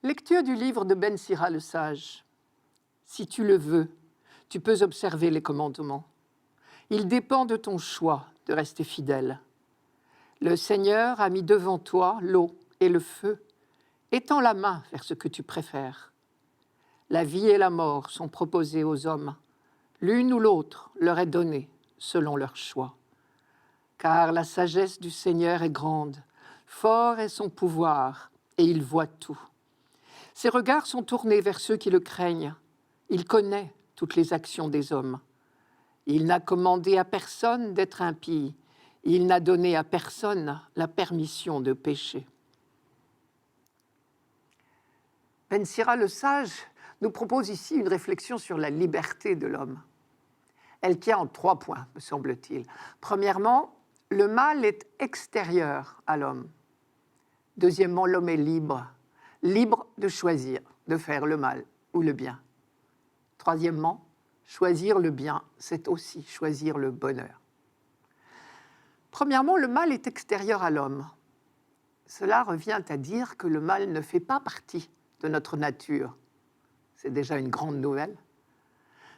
Lecture du livre de Ben Sira le sage. Si tu le veux, tu peux observer les commandements. Il dépend de ton choix de rester fidèle. Le Seigneur a mis devant toi l'eau et le feu. Étends la main vers ce que tu préfères. La vie et la mort sont proposées aux hommes. L'une ou l'autre leur est donnée selon leur choix. Car la sagesse du Seigneur est grande, fort est son pouvoir, et il voit tout. Ses regards sont tournés vers ceux qui le craignent. Il connaît toutes les actions des hommes. Il n'a commandé à personne d'être impie. Il n'a donné à personne la permission de pécher. Ben Sira le sage nous propose ici une réflexion sur la liberté de l'homme. Elle tient en 3 points, me semble-t-il. Premièrement, le mal est extérieur à l'homme. Deuxièmement, l'homme est libre, libre de choisir, de faire le mal ou le bien. Troisièmement, choisir le bien, c'est aussi choisir le bonheur. Premièrement, le mal est extérieur à l'homme. Cela revient à dire que le mal ne fait pas partie de notre nature. C'est déjà une grande nouvelle.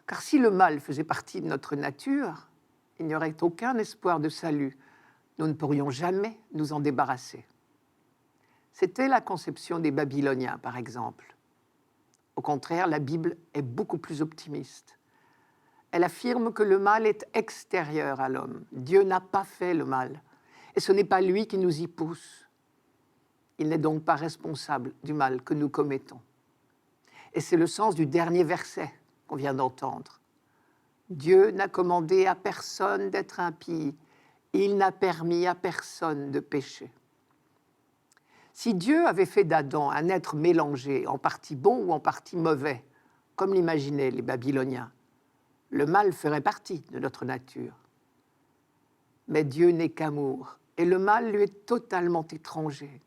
Car si le mal faisait partie de notre nature, il n'y aurait aucun espoir de salut. Nous ne pourrions jamais nous en débarrasser. C'était la conception des Babyloniens, par exemple. Au contraire, la Bible est beaucoup plus optimiste. Elle affirme que le mal est extérieur à l'homme. Dieu n'a pas fait le mal. Et ce n'est pas lui qui nous y pousse. Il n'est donc pas responsable du mal que nous commettons. Et c'est le sens du dernier verset qu'on vient d'entendre. Dieu n'a commandé à personne d'être impie. Il n'a permis à personne de pécher. Si Dieu avait fait d'Adam un être mélangé, en partie bon ou en partie mauvais, comme l'imaginaient les Babyloniens, le mal ferait partie de notre nature. Mais Dieu n'est qu'amour, et le mal lui est totalement étranger.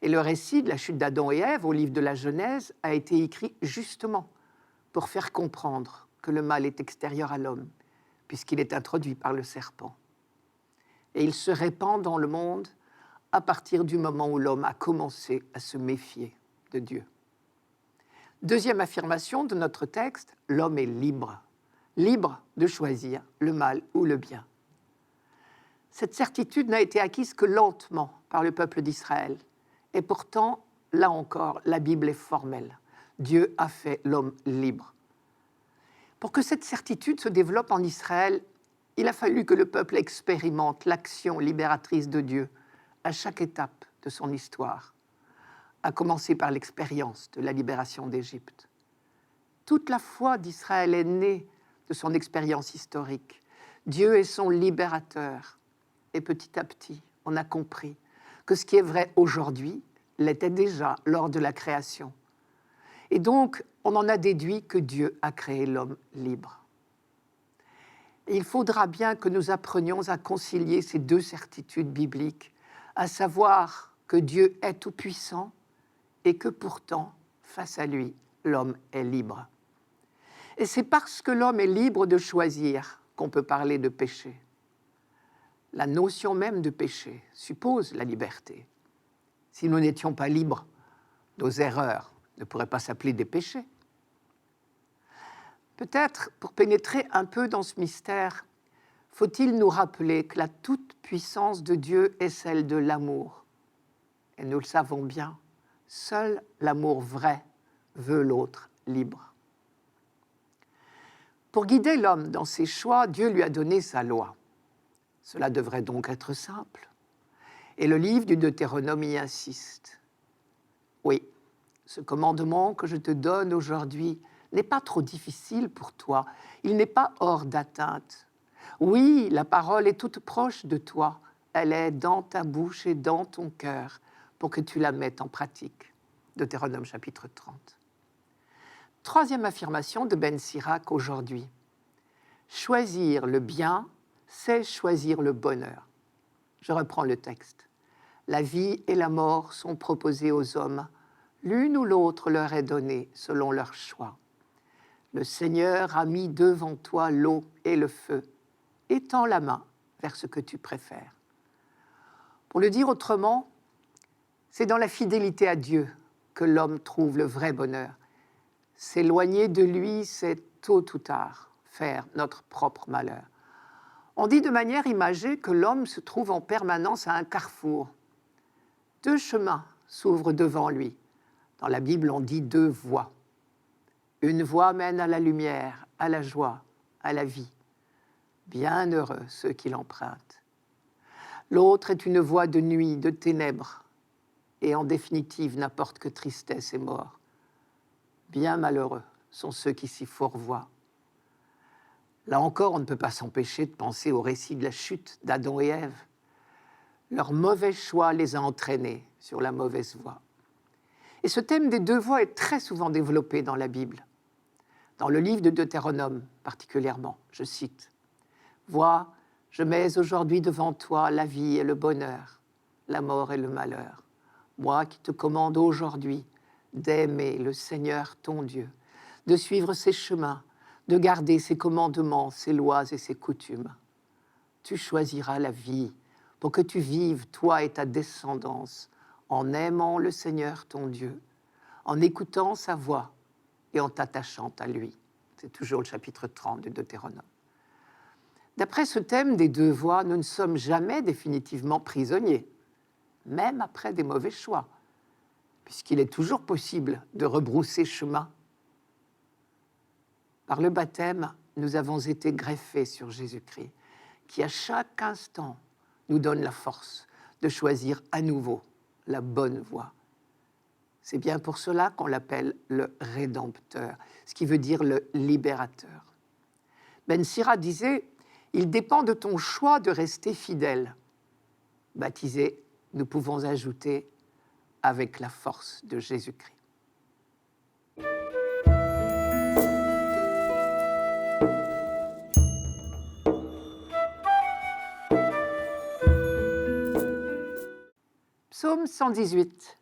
Et le récit de la chute d'Adam et Ève au livre de la Genèse a été écrit justement pour faire comprendre que le mal est extérieur à l'homme, puisqu'il est introduit par le serpent. Et il se répand dans le monde à partir du moment où l'homme a commencé à se méfier de Dieu. Deuxième affirmation de notre texte, l'homme est libre, libre de choisir le mal ou le bien. Cette certitude n'a été acquise que lentement par le peuple d'Israël. Et pourtant, là encore, la Bible est formelle. Dieu a fait l'homme libre. Pour que cette certitude se développe en Israël, il a fallu que le peuple expérimente l'action libératrice de Dieu à chaque étape de son histoire, à commencer par l'expérience de la libération d'Égypte. Toute la foi d'Israël est née de son expérience historique. Dieu est son libérateur. Et petit à petit, on a compris que ce qui est vrai aujourd'hui l'était déjà lors de la création. Et donc, on en a déduit que Dieu a créé l'homme libre. Et il faudra bien que nous apprenions à concilier ces 2 certitudes bibliques, à savoir que Dieu est tout-puissant et que pourtant, face à lui, l'homme est libre. Et c'est parce que l'homme est libre de choisir qu'on peut parler de péché. La notion même de péché suppose la liberté. Si nous n'étions pas libres, nos erreurs ne pourraient pas s'appeler des péchés. Peut-être, pour pénétrer un peu dans ce mystère, faut-il nous rappeler que la toute-puissance de Dieu est celle de l'amour. Et nous le savons bien, seul l'amour vrai veut l'autre libre. Pour guider l'homme dans ses choix, Dieu lui a donné sa loi. Cela devrait donc être simple. Et le livre du Deutéronome y insiste. Oui, ce commandement que je te donne aujourd'hui n'est pas trop difficile pour toi. Il n'est pas hors d'atteinte. Oui, la parole est toute proche de toi. Elle est dans ta bouche et dans ton cœur pour que tu la mettes en pratique. Deutéronome chapitre 30. Troisième affirmation de Ben Sirac aujourd'hui. Choisir le bien, c'est choisir le bonheur. Je reprends le texte. La vie et la mort sont proposées aux hommes. L'une ou l'autre leur est donnée selon leur choix. Le Seigneur a mis devant toi l'eau et le feu. Étends la main vers ce que tu préfères. Pour le dire autrement, c'est dans la fidélité à Dieu que l'homme trouve le vrai bonheur. S'éloigner de lui, c'est tôt ou tard faire notre propre malheur. On dit de manière imagée que l'homme se trouve en permanence à un carrefour. Deux chemins s'ouvrent devant lui. Dans la Bible, on dit deux voies. Une voie mène à la lumière, à la joie, à la vie. Bienheureux ceux qui l'empruntent. L'autre est une voie de nuit, de ténèbres, et en définitive n'apporte que tristesse et mort. Bien malheureux sont ceux qui s'y fourvoient. Là encore, on ne peut pas s'empêcher de penser au récit de la chute d'Adam et Ève. Leur mauvais choix les a entraînés sur la mauvaise voie. Et ce thème des deux voies est très souvent développé dans la Bible. Dans le livre de Deutéronome, particulièrement, je cite « Vois, je mets aujourd'hui devant toi la vie et le bonheur, la mort et le malheur. Moi qui te commande aujourd'hui d'aimer le Seigneur ton Dieu, de suivre ses chemins, de garder ses commandements, ses lois et ses coutumes. Tu choisiras la vie pour que tu vives, toi et ta descendance, en aimant le Seigneur ton Dieu, en écoutant sa voix et en t'attachant à lui. » C'est toujours le chapitre 30 de Deutéronome. D'après ce thème des deux voies, nous ne sommes jamais définitivement prisonniers, même après des mauvais choix, puisqu'il est toujours possible de rebrousser chemin. Par le baptême, nous avons été greffés sur Jésus-Christ, qui à chaque instant nous donne la force de choisir à nouveau la bonne voie. C'est bien pour cela qu'on l'appelle le Rédempteur, ce qui veut dire le libérateur. Ben Sira disait « Il dépend de ton choix de rester fidèle. » Baptisés, nous pouvons ajouter « avec la force de Jésus-Christ ». Psaume 118.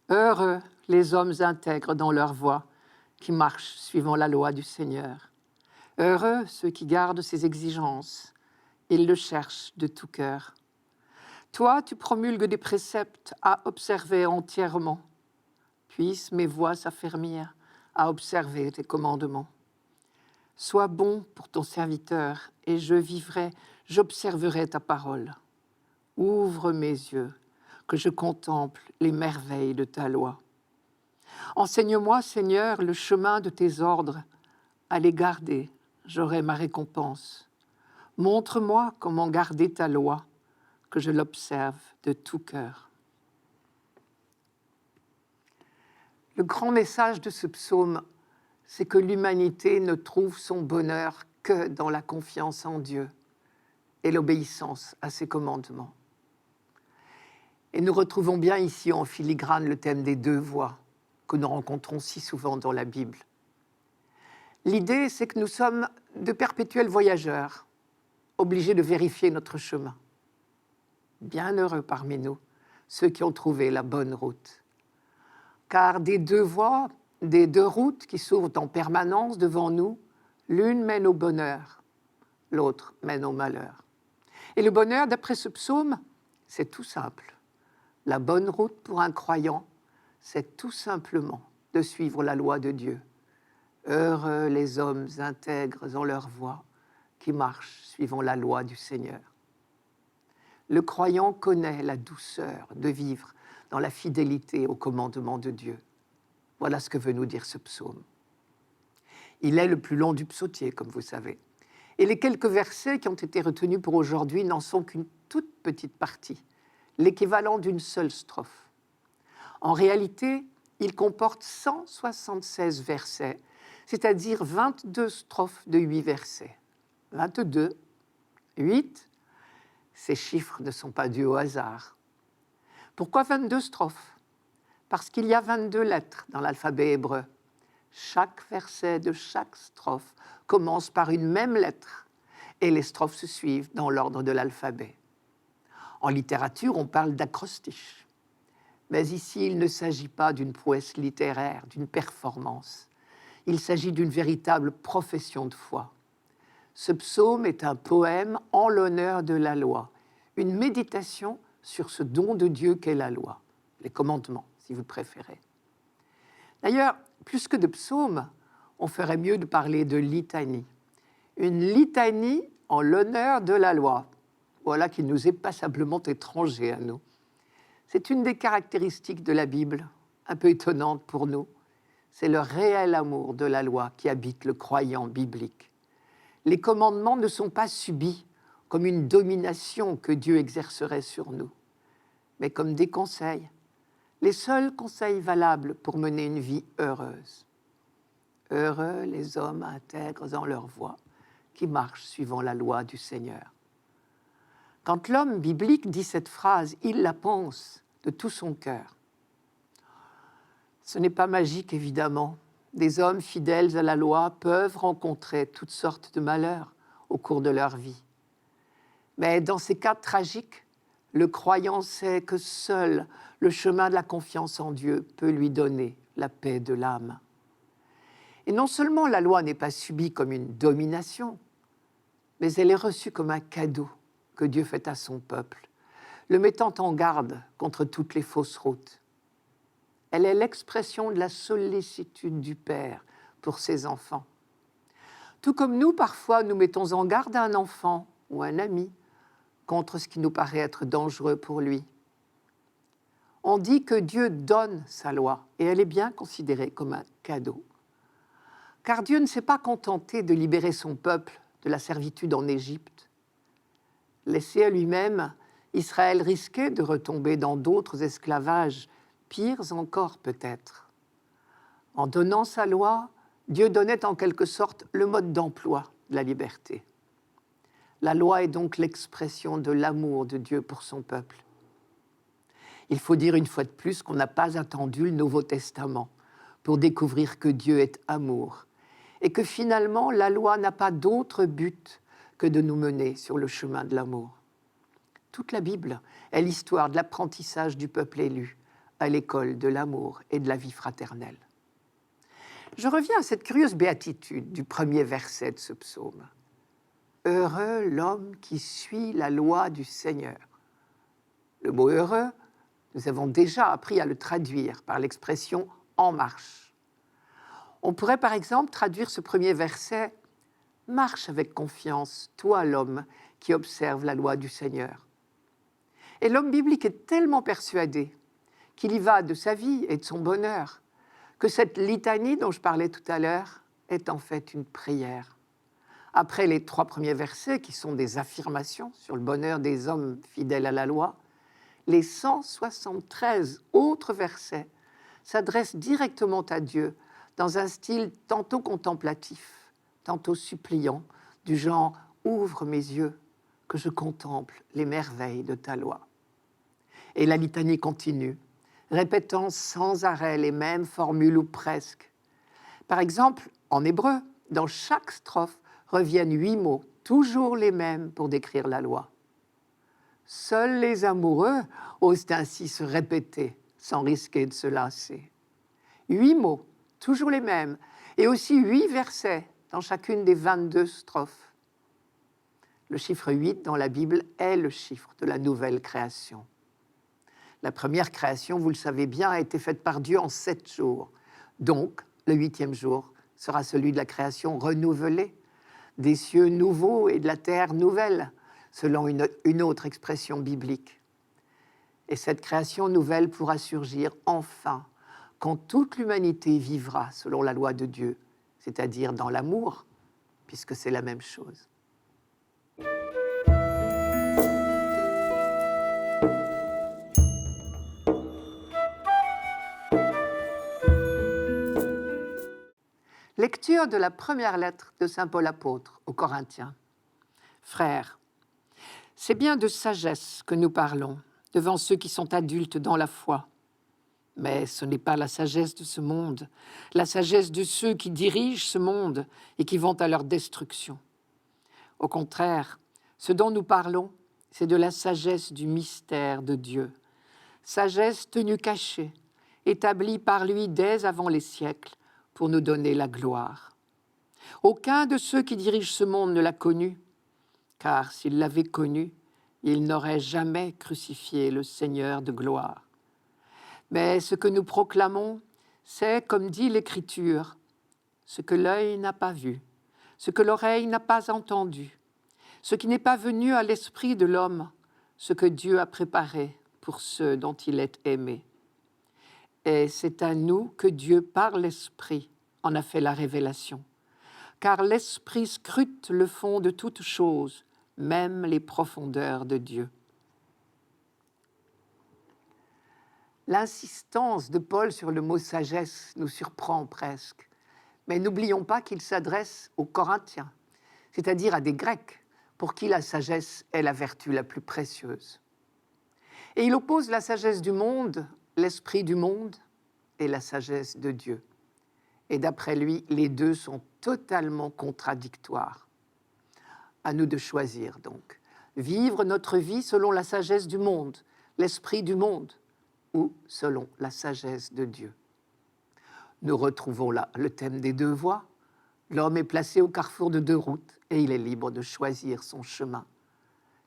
Heureux les hommes intègres dans leur voie, qui marchent suivant la loi du Seigneur. Heureux ceux qui gardent ses exigences, ils le cherchent de tout cœur. Toi, tu promulgues des préceptes à observer entièrement. Puissent mes voix s'affermir à observer tes commandements. Sois bon pour ton serviteur, et je vivrai, j'observerai ta parole. Ouvre mes yeux, que je contemple les merveilles de ta loi. Enseigne-moi, Seigneur, le chemin de tes ordres. À les garder, j'aurai ma récompense. Montre-moi comment garder ta loi, que je l'observe de tout cœur. Le grand message de ce psaume, c'est que l'humanité ne trouve son bonheur que dans la confiance en Dieu et l'obéissance à ses commandements. Et nous retrouvons bien ici en filigrane le thème des deux voies que nous rencontrons si souvent dans la Bible. L'idée, c'est que nous sommes de perpétuels voyageurs, obligés de vérifier notre chemin. Bienheureux parmi nous, ceux qui ont trouvé la bonne route. Car des deux voies, des deux routes qui s'ouvrent en permanence devant nous, l'une mène au bonheur, l'autre mène au malheur. Et le bonheur, d'après ce psaume, c'est tout simple. La bonne route pour un croyant, c'est tout simplement de suivre la loi de Dieu. Heureux les hommes intègres en leur voie, qui marchent suivant la loi du Seigneur. Le croyant connaît la douceur de vivre dans la fidélité au commandement de Dieu. Voilà ce que veut nous dire ce psaume. Il est le plus long du psautier, comme vous savez. Et les quelques versets qui ont été retenus pour aujourd'hui n'en sont qu'une toute petite partie, l'équivalent d'une seule strophe. En réalité, il comporte 176 versets, c'est-à-dire 22 strophes de 8 versets. 22, 8, ces chiffres ne sont pas dus au hasard. Pourquoi 22 strophes ? Parce qu'il y a 22 lettres dans l'alphabet hébreu. Chaque verset de chaque strophe commence par une même lettre et les strophes se suivent dans l'ordre de l'alphabet. En littérature, on parle d'acrostiche. Mais ici, il ne s'agit pas d'une prouesse littéraire, d'une performance. Il s'agit d'une véritable profession de foi. Ce psaume est un poème en l'honneur de la loi, une méditation sur ce don de Dieu qu'est la loi, les commandements, si vous préférez. D'ailleurs, plus que de psaumes, on ferait mieux de parler de litanie. Une litanie en l'honneur de la loi. Voilà qui nous est passablement étranger à nous. C'est une des caractéristiques de la Bible, un peu étonnante pour nous. C'est le réel amour de la loi qui habite le croyant biblique. Les commandements ne sont pas subis comme une domination que Dieu exercerait sur nous, mais comme des conseils, les seuls conseils valables pour mener une vie heureuse. Heureux les hommes intègres dans leur voie, qui marchent suivant la loi du Seigneur. Quand l'homme biblique dit cette phrase, il la pense de tout son cœur. Ce n'est pas magique, évidemment. Des hommes fidèles à la loi peuvent rencontrer toutes sortes de malheurs au cours de leur vie. Mais dans ces cas tragiques, le croyant sait que seul le chemin de la confiance en Dieu peut lui donner la paix de l'âme. Et non seulement la loi n'est pas subie comme une domination, mais elle est reçue comme un cadeau que Dieu fait à son peuple, le mettant en garde contre toutes les fausses routes. Elle est l'expression de la sollicitude du Père pour ses enfants. Tout comme nous, parfois, nous mettons en garde un enfant ou un ami contre ce qui nous paraît être dangereux pour lui. On dit que Dieu donne sa loi et elle est bien considérée comme un cadeau. Car Dieu ne s'est pas contenté de libérer son peuple de la servitude en Égypte. Laissé à lui-même, Israël risquait de retomber dans d'autres esclavages, pires encore peut-être. En donnant sa loi, Dieu donnait en quelque sorte le mode d'emploi de la liberté. La loi est donc l'expression de l'amour de Dieu pour son peuple. Il faut dire une fois de plus qu'on n'a pas attendu le Nouveau Testament pour découvrir que Dieu est amour et que finalement la loi n'a pas d'autre but que de nous mener sur le chemin de l'amour. Toute la Bible est l'histoire de l'apprentissage du peuple élu à l'école de l'amour et de la vie fraternelle. Je reviens à cette curieuse béatitude du premier verset de ce psaume. Heureux l'homme qui suit la loi du Seigneur. Le mot heureux, nous avons déjà appris à le traduire par l'expression en marche. On pourrait par exemple traduire ce premier verset « Marche avec confiance, toi l'homme qui observe la loi du Seigneur ». Et l'homme biblique est tellement persuadé qu'il y va de sa vie et de son bonheur que cette litanie dont je parlais tout à l'heure est en fait une prière. Après les 3 premiers versets qui sont des affirmations sur le bonheur des hommes fidèles à la loi, les 173 autres versets s'adressent directement à Dieu dans un style tantôt contemplatif, tantôt suppliant, du genre « Ouvre mes yeux, que je contemple les merveilles de ta loi ». Et la litanie continue, répétant sans arrêt les mêmes formules ou presque. Par exemple, en hébreu, dans chaque strophe reviennent 8 mots, toujours les mêmes pour décrire la loi. Seuls les amoureux osent ainsi se répéter sans risquer de se lasser. 8 mots, toujours les mêmes, et aussi 8 versets dans chacune des 22 strophes. Le chiffre 8 dans la Bible est le chiffre de la nouvelle création. La première création, vous le savez bien, a été faite par Dieu en 7 jours. Donc, le 8e jour sera celui de la création renouvelée, des cieux nouveaux et de la terre nouvelle, selon une autre expression biblique. Et cette création nouvelle pourra surgir enfin quand toute l'humanité vivra selon la loi de Dieu, c'est-à-dire dans l'amour, puisque c'est la même chose. Lecture de la première lettre de saint Paul apôtre aux Corinthiens. Frères, c'est bien de sagesse que nous parlons devant ceux qui sont adultes dans la foi. Mais ce n'est pas la sagesse de ce monde, la sagesse de ceux qui dirigent ce monde et qui vont à leur destruction. Au contraire, ce dont nous parlons, c'est de la sagesse du mystère de Dieu. Sagesse tenue cachée, établie par lui dès avant les siècles, pour nous donner la gloire. Aucun de ceux qui dirigent ce monde ne l'a connu, car s'ils l'avaient connu, ils n'auraient jamais crucifié le Seigneur de gloire. Mais ce que nous proclamons, C'est, comme dit l'Écriture, ce que l'œil n'a pas vu, ce que l'oreille n'a pas entendu, ce qui n'est pas venu à l'esprit de l'homme, ce que Dieu a préparé pour ceux dont il est aimé. Et c'est à nous que Dieu, par l'Esprit, en a fait la révélation. Car l'Esprit scrute le fond de toutes choses, même les profondeurs de Dieu. L'insistance de Paul sur le mot sagesse nous surprend presque. Mais n'oublions pas qu'il s'adresse aux Corinthiens, c'est-à-dire à des Grecs, pour qui la sagesse est la vertu la plus précieuse. Et il oppose la sagesse du monde, l'esprit du monde, et la sagesse de Dieu. Et d'après lui, les deux sont totalement contradictoires. À nous de choisir donc. Vivre notre vie selon la sagesse du monde, l'esprit du monde, ou selon la sagesse de Dieu. Nous retrouvons là le thème des deux voies. L'homme est placé au carrefour de deux routes et il est libre de choisir son chemin.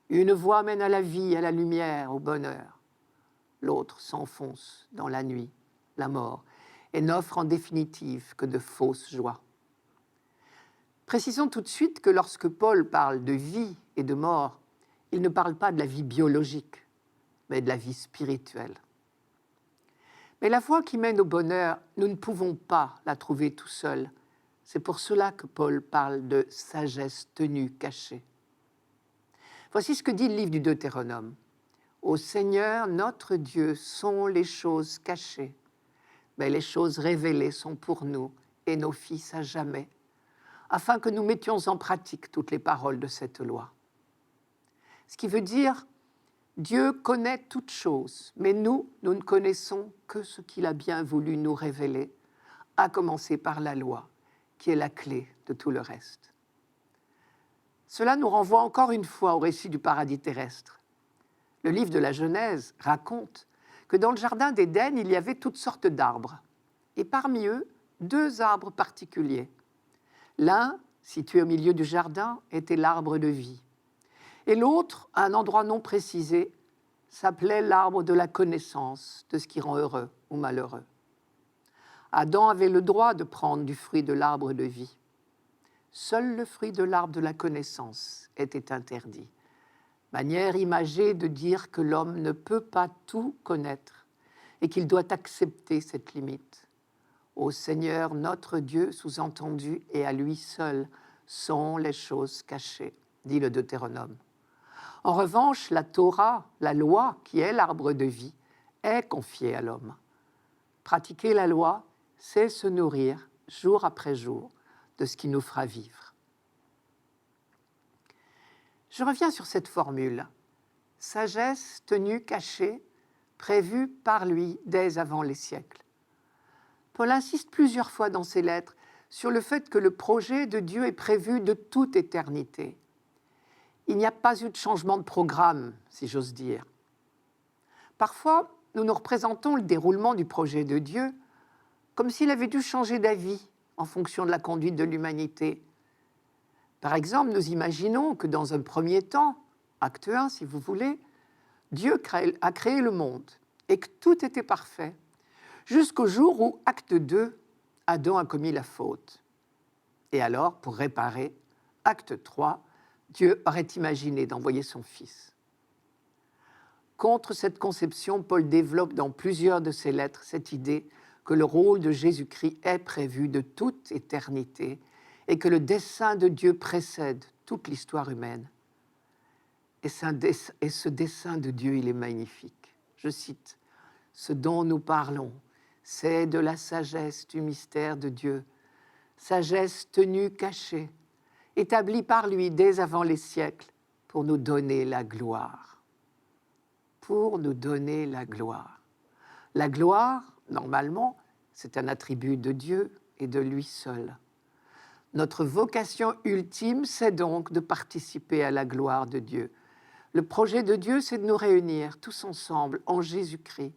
Une voie mène à la vie, à la lumière, au bonheur. L'autre s'enfonce dans la nuit, la mort, et n'offre en définitive que de fausses joies. Précisons tout de suite que lorsque Paul parle de vie et de mort, il ne parle pas de la vie biologique, mais de la vie spirituelle. Mais la voie qui mène au bonheur, nous ne pouvons pas la trouver tout seul. C'est pour cela que Paul parle de sagesse tenue cachée. Voici ce que dit le livre du Deutéronome. « Au Seigneur, notre Dieu, sont les choses cachées, mais les choses révélées sont pour nous et nos fils à jamais, afin que nous mettions en pratique toutes les paroles de cette loi. » Ce qui veut dire, Dieu connaît toutes choses, mais nous ne connaissons que ce qu'il a bien voulu nous révéler, à commencer par la loi, qui est la clé de tout le reste. Cela nous renvoie encore une fois au récit du paradis terrestre. Le livre de la Genèse raconte que dans le jardin d'Éden, il y avait toutes sortes d'arbres, et parmi eux, 2 arbres particuliers. L'un, situé au milieu du jardin, était l'arbre de vie, et l'autre, à un endroit non précisé, s'appelait l'arbre de la connaissance de ce qui rend heureux ou malheureux. Adam avait le droit de prendre du fruit de l'arbre de vie. Seul le fruit de l'arbre de la connaissance était interdit. Manière imagée de dire que l'homme ne peut pas tout connaître et qu'il doit accepter cette limite. Au Seigneur notre Dieu, sous-entendu, et à lui seul sont les choses cachées, dit le Deutéronome. En revanche, la Torah, la loi, qui est l'arbre de vie, est confiée à l'homme. Pratiquer la loi, c'est se nourrir, jour après jour, de ce qui nous fera vivre. Je reviens sur cette formule. Sagesse tenue cachée, prévue par lui dès avant les siècles. Paul insiste plusieurs fois dans ses lettres sur le fait que le projet de Dieu est prévu de toute éternité. Il n'y a pas eu de changement de programme, si j'ose dire. Parfois, nous nous représentons le déroulement du projet de Dieu comme s'il avait dû changer d'avis en fonction de la conduite de l'humanité. Par exemple, nous imaginons que dans un premier temps, acte 1 si vous voulez, Dieu a créé le monde et que tout était parfait, jusqu'au jour où, acte 2, Adam a commis la faute. Et alors, pour réparer, acte 3, Dieu aurait imaginé d'envoyer son Fils. Contre cette conception, Paul développe dans plusieurs de ses lettres cette idée que le rôle de Jésus-Christ est prévu de toute éternité et que le dessein de Dieu précède toute l'histoire humaine. Et ce dessein de Dieu, il est magnifique. Je cite, « Ce dont nous parlons, c'est de la sagesse du mystère de Dieu, sagesse tenue cachée, établie par lui dès avant les siècles pour nous donner la gloire. » Pour nous donner la gloire. La gloire, normalement, c'est un attribut de Dieu et de lui seul. Notre vocation ultime, c'est donc de participer à la gloire de Dieu. Le projet de Dieu, c'est de nous réunir tous ensemble en Jésus-Christ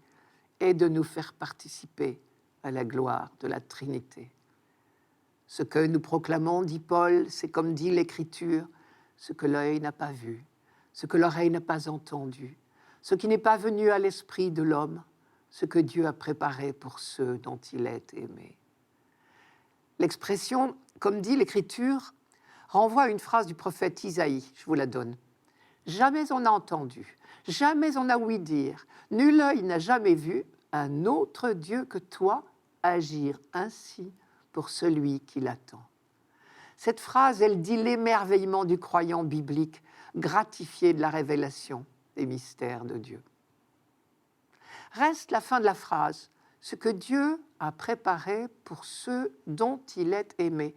et de nous faire participer à la gloire de la Trinité. Ce que nous proclamons, dit Paul, c'est comme dit l'Écriture, ce que l'œil n'a pas vu, ce que l'oreille n'a pas entendu, ce qui n'est pas venu à l'esprit de l'homme, ce que Dieu a préparé pour ceux dont il est aimé. L'expression, comme dit l'Écriture, renvoie à une phrase du prophète Isaïe, je vous la donne. « Jamais on n'a entendu, jamais on n'a ouï dire, nul œil n'a jamais vu un autre Dieu que toi agir ainsi pour celui qui l'attend. » Cette phrase, elle dit l'émerveillement du croyant biblique, gratifié de la révélation des mystères de Dieu. Reste la fin de la phrase, ce que Dieu a préparé pour ceux dont il est aimé.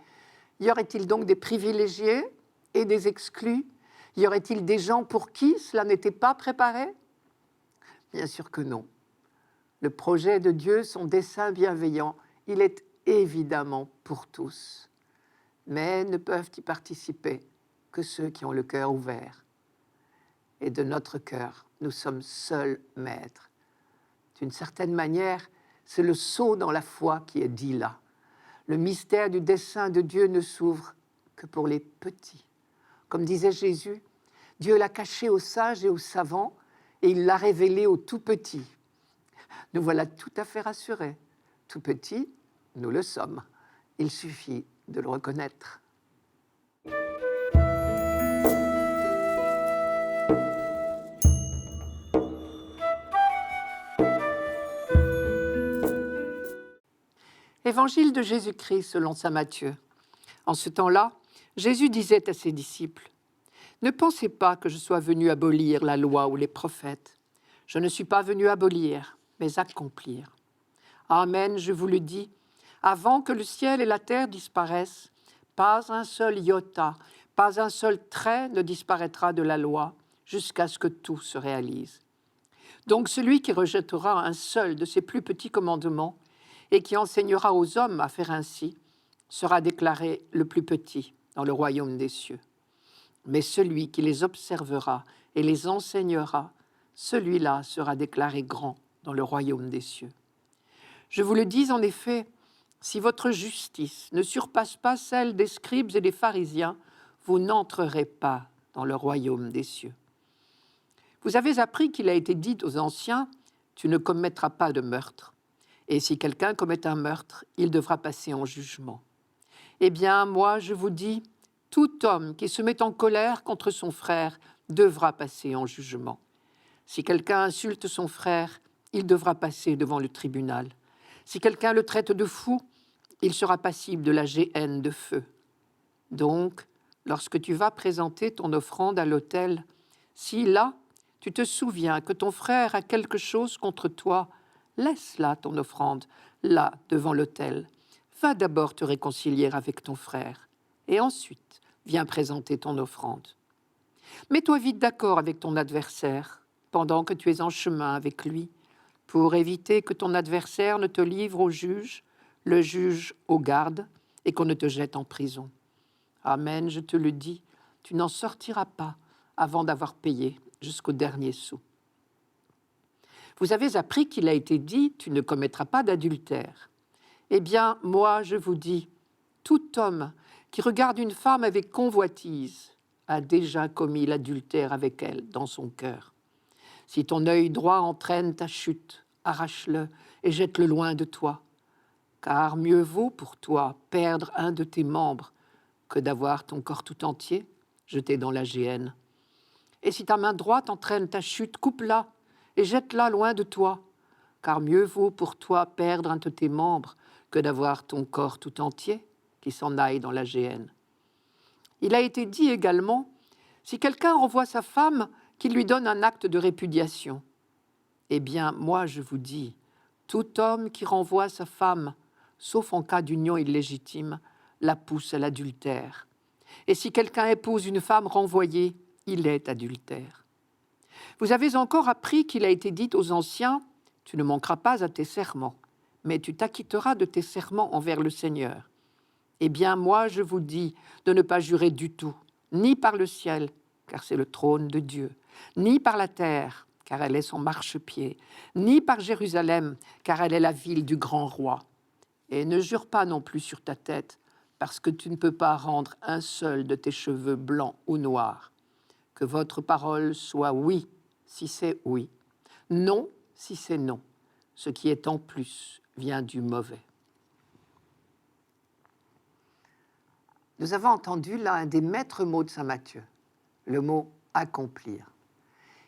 Y aurait-il donc des privilégiés et des exclus? Y aurait-il des gens pour qui cela n'était pas préparé? Bien sûr que non. Le projet de Dieu, son dessein bienveillant, il est évidemment pour tous. Mais ne peuvent y participer que ceux qui ont le cœur ouvert. Et de notre cœur, nous sommes seuls maîtres. D'une certaine manière, c'est le saut dans la foi qui est dit là. Le mystère du dessein de Dieu ne s'ouvre que pour les petits. Comme disait Jésus, Dieu l'a caché aux sages et aux savants et il l'a révélé aux tout petits. Nous voilà tout à fait rassurés. Tout petits, nous le sommes. Il suffit de le reconnaître. Évangile de Jésus-Christ selon saint Matthieu. En ce temps-là, Jésus disait à ses disciples, « Ne pensez pas que je sois venu abolir la loi ou les prophètes. Je ne suis pas venu abolir, mais accomplir. Amen, je vous le dis, avant que le ciel et la terre disparaissent, pas un seul iota, pas un seul trait ne disparaîtra de la loi, jusqu'à ce que tout se réalise. Donc celui qui rejettera un seul de ces plus petits commandements et qui enseignera aux hommes à faire ainsi, sera déclaré le plus petit dans le royaume des cieux. Mais celui qui les observera et les enseignera, celui-là sera déclaré grand dans le royaume des cieux. Je vous le dis en effet, si votre justice ne surpasse pas celle des scribes et des pharisiens, vous n'entrerez pas dans le royaume des cieux. Vous avez appris qu'il a été dit aux anciens, « Tu ne commettras pas de meurtre. » Et si quelqu'un commet un meurtre, il devra passer en jugement. Eh bien, moi, je vous dis, tout homme qui se met en colère contre son frère devra passer en jugement. Si quelqu'un insulte son frère, il devra passer devant le tribunal. Si quelqu'un le traite de fou, il sera passible de la géhenne de feu. Donc, lorsque tu vas présenter ton offrande à l'autel, si là, tu te souviens que ton frère a quelque chose contre toi, laisse là ton offrande, là, devant l'autel. Va d'abord te réconcilier avec ton frère, et ensuite, viens présenter ton offrande. Mets-toi vite d'accord avec ton adversaire, pendant que tu es en chemin avec lui, pour éviter que ton adversaire ne te livre au juge, le juge au garde, et qu'on ne te jette en prison. Amen, je te le dis, tu n'en sortiras pas avant d'avoir payé jusqu'au dernier sou. Vous avez appris qu'il a été dit, tu ne commettras pas d'adultère. Eh bien, moi, je vous dis, tout homme qui regarde une femme avec convoitise a déjà commis l'adultère avec elle dans son cœur. Si ton œil droit entraîne ta chute, arrache-le et jette-le loin de toi. Car mieux vaut pour toi perdre un de tes membres que d'avoir ton corps tout entier jeté dans la géhenne. Et si ta main droite entraîne ta chute, coupe-la et jette-la loin de toi, car mieux vaut pour toi perdre un de tes membres que d'avoir ton corps tout entier qui s'en aille dans la géhenne. Il a été dit également, si quelqu'un renvoie sa femme, qu'il lui donne un acte de répudiation. Eh bien, moi je vous dis, tout homme qui renvoie sa femme, sauf en cas d'union illégitime, la pousse à l'adultère. Et si quelqu'un épouse une femme renvoyée, il est adultère. Vous avez encore appris qu'il a été dit aux anciens, « Tu ne manqueras pas à tes serments, mais tu t'acquitteras de tes serments envers le Seigneur. » Eh bien, moi, je vous dis de ne pas jurer du tout, ni par le ciel, car c'est le trône de Dieu, ni par la terre, car elle est son marchepied, ni par Jérusalem, car elle est la ville du grand roi. Et ne jure pas non plus sur ta tête, parce que tu ne peux pas rendre un seul de tes cheveux blancs ou noirs. Que votre parole soit oui, si c'est oui, non, si c'est non. ce qui est en plus vient du mauvais. Nous avons entendu là un des maîtres mots de saint Matthieu, le mot « accomplir ».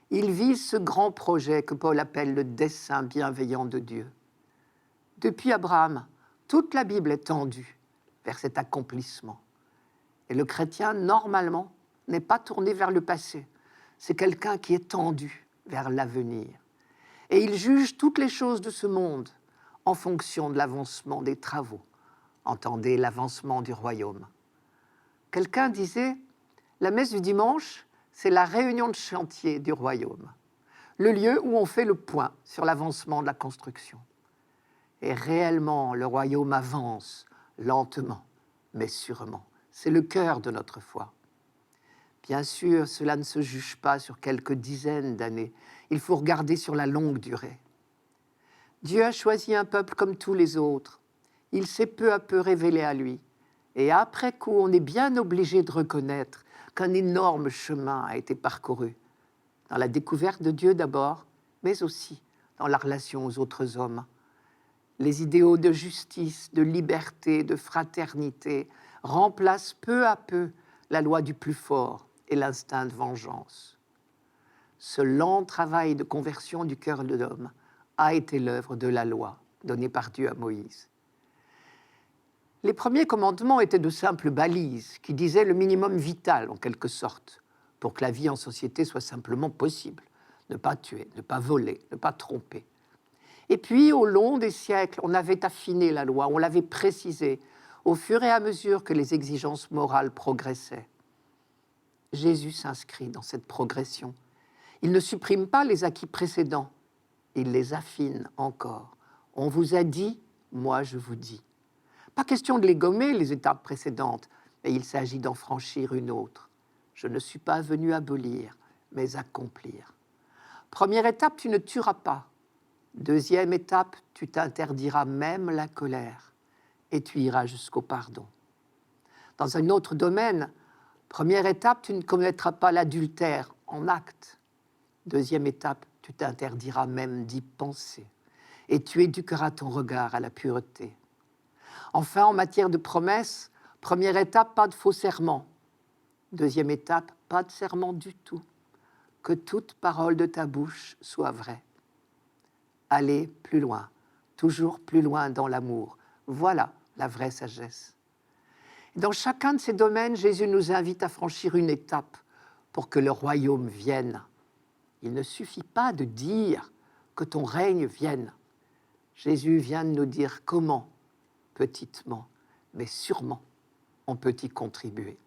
Il vise ce grand projet que Paul appelle le dessein bienveillant de Dieu. Depuis Abraham, toute la Bible est tendue vers cet accomplissement. Et le chrétien, normalement, n'est pas tourné vers le passé. C'est quelqu'un qui est tendu vers l'avenir. Et il juge toutes les choses de ce monde en fonction de l'avancement des travaux. Entendez l'avancement du royaume. Quelqu'un disait, la messe du dimanche, c'est la réunion de chantier du royaume, le lieu où on fait le point sur l'avancement de la construction. Et réellement, le royaume avance lentement, mais sûrement. C'est le cœur de notre foi. Bien sûr, cela ne se juge pas sur quelques dizaines d'années. Il faut regarder sur la longue durée. Dieu a choisi un peuple comme tous les autres. Il s'est peu à peu révélé à lui. Et après coup, on est bien obligé de reconnaître qu'un énorme chemin a été parcouru. Dans la découverte de Dieu d'abord, mais aussi dans la relation aux autres hommes. Les idéaux de justice, de liberté, de fraternité remplacent peu à peu la loi du plus fort et l'instinct de vengeance. Ce lent travail de conversion du cœur de l'homme a été l'œuvre de la loi donnée par Dieu à Moïse. Les premiers commandements étaient de simples balises qui disaient le minimum vital, en quelque sorte, pour que la vie en société soit simplement possible. Ne pas tuer, ne pas voler, ne pas tromper. Et puis, au long des siècles, on avait affiné la loi, on l'avait précisée, au fur et à mesure que les exigences morales progressaient. Jésus s'inscrit dans cette progression. Il ne supprime pas les acquis précédents, il les affine encore. On vous a dit, moi je vous dis. Pas question de les gommer, les étapes précédentes, mais il s'agit d'en franchir une autre. Je ne suis pas venu abolir, mais accomplir. Première étape, tu ne tueras pas. Deuxième étape, tu t'interdiras même la colère et tu iras jusqu'au pardon. Dans un autre domaine, première étape, tu ne commettras pas l'adultère en acte. Deuxième étape, tu t'interdiras même d'y penser et tu éduqueras ton regard à la pureté. Enfin, en matière de promesses, première étape, pas de faux serments. Deuxième étape, pas de serment du tout. Que toute parole de ta bouche soit vraie. Aller plus loin, toujours plus loin dans l'amour. Voilà la vraie sagesse. Dans chacun de ces domaines, Jésus nous invite à franchir une étape pour que le royaume vienne. Il ne suffit pas de dire que ton règne vienne. Jésus vient de nous dire comment, petitement, mais sûrement, on peut y contribuer.